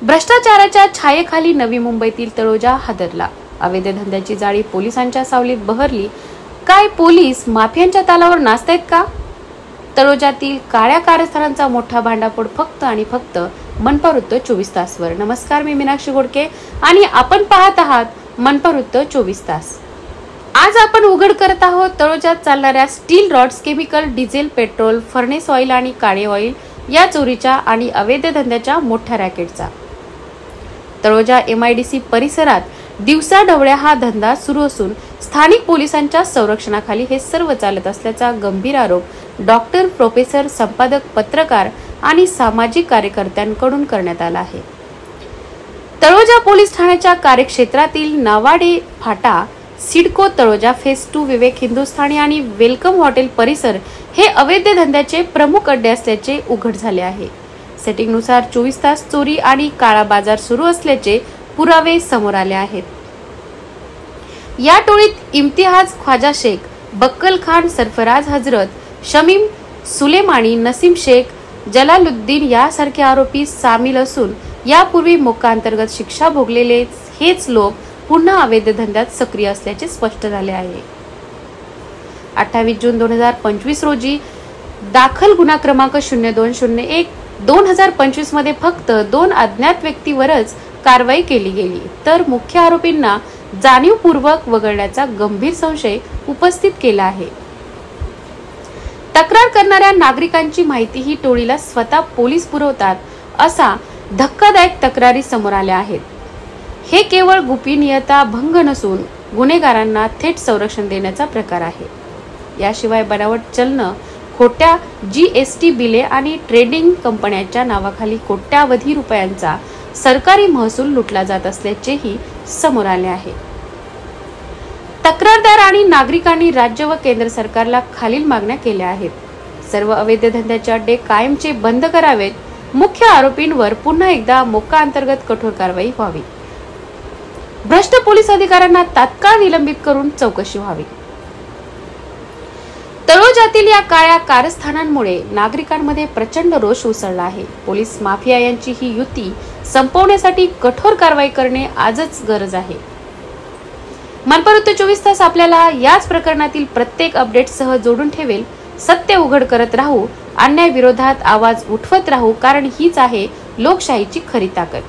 भ्रष्टाचाराच्या छायेखाली नवी मुंबईतील तळोजा हादरला। अवैध धंद्याची जाळी पोलिसांच्या सावलीत बहरली। काय पोलीस माफियांच्या तालावर नाचतायत का? तळोजातील काळ्या कारस्थानांचा मोठा भांडाफोड फक्त आणि फक्त मनपा वृत्त 24 तासवर। नमस्कार, मी मीनाक्षी गोडके आणि आपण पाहत आहात मनपा वृत्त 24 तास। आज आपण उघड करत आहोत तळोजात चालणाऱ्या steel rods, chemical, diesel, petrol, furnace oil आणि काळे ऑइल या चोरीच्या आणि अवैध धंद्याच्या मोठ्या रॅकेटचा। तळोजा MIDC परिसरात दिवसाढवळ्या हा धंदा सुरू असून स्थानिक पोलिसांच्या संरक्षणाखाली हे सर्व चालत असल्याचा गंभीर आरोप डॉक्टर, प्रोफेसर, संपादक, पत्रकार आणि सामाजिक कार्यकर्त्यांकडून करण्यात आला आहे। तळोजा पोलीस ठाण्याच्या कार्यक्षेत्रातील नावाडे फाटा, सिडको तळोजा, फेज 2, विवेक हिंदुस्थानी आणि वेलकम हॉटेल परिसर हे अवैध धंद्याचे प्रमुख अड्डे असल्याचे उघड झाले आहे। सेटिंगनुसार 24 तास चोरी आणि काळा बाजार सुरू असल्याचे पुरावे समोर आले आहेत। या टोळीत इम्तियाज ख्वाजा शेख, बक्कल खान, सरफराज हजरत, शमीम सुलेमानी, नसीम शेख, जलालुद्दीन यासारखे आरोपी सामील असून यापूर्वी मोक्का अंतर्गत शिक्षा भोगलेले हेच लोक पुन्हा अवैध धंद्यात सक्रिय असल्याचे स्पष्ट झाले आहे। 28 जून 2025 रोजी दाखल गुन्हा क्रमांक 0201/2025 मध्ये फक्त 2 अज्ञात व्यक्तीवरच कारवाई केली गेली, तर मुख्य आरोपींना जाणीवपूर्वक वगळण्याचा गंभीर संशय उपस्थित केला आहे। तक्रार करणाऱ्या नागरिकांची माहिती ही टोळीला स्वतः पोलीस पुरवतात असा धक्कादायक तक्रारी समोर आल्या आहेत। हे केवळ गोपनीयता भंग नसून गुन्हेगारांना थेट संरक्षण देण्याचा प्रकार आहे। याशिवाय बनावट चलन, खोट्या GST बिले आणि ट्रेडिंग कंपन्यांच्या नावाखाली कोट्यावधी रुपयांचा सरकारी महसूल लुटला जात असल्याचेही समोर आले आहे। तक्रारदार आणि नागरिकांनी राज्य व केंद्र सरकारला खालील मागण्या केल्या आहेत। सर्व अवैध धंद्याचे अड्डे कायमचे बंद करावेत। मुख्य आरोपींवर पुन्हा एकदा मोक्का अंतर्गत कठोर कारवाई व्हावी। भ्रष्ट पोलीस अधिकाऱ्यांना तात्काळ निलंबित करून चौकशी व्हावी। तळोजातील या काळ्या कारस्थानांमुळे नागरिकांमध्ये प्रचंड रोष उसळला आहे। पोलीस माफिया यांची ही युती संपवण्यासाठी कठोर कारवाई करणे आजच गरज आहे। मनपा वृत्त 24 तास आपल्याला याच प्रकरणातील प्रत्येक अपडेटसह जोडून ठेवेल। सत्य उघड करत राहू, अन्याय विरोधात आवाज उठवत राहू, कारण हीच आहे लोकशाहीची खरी ताकद।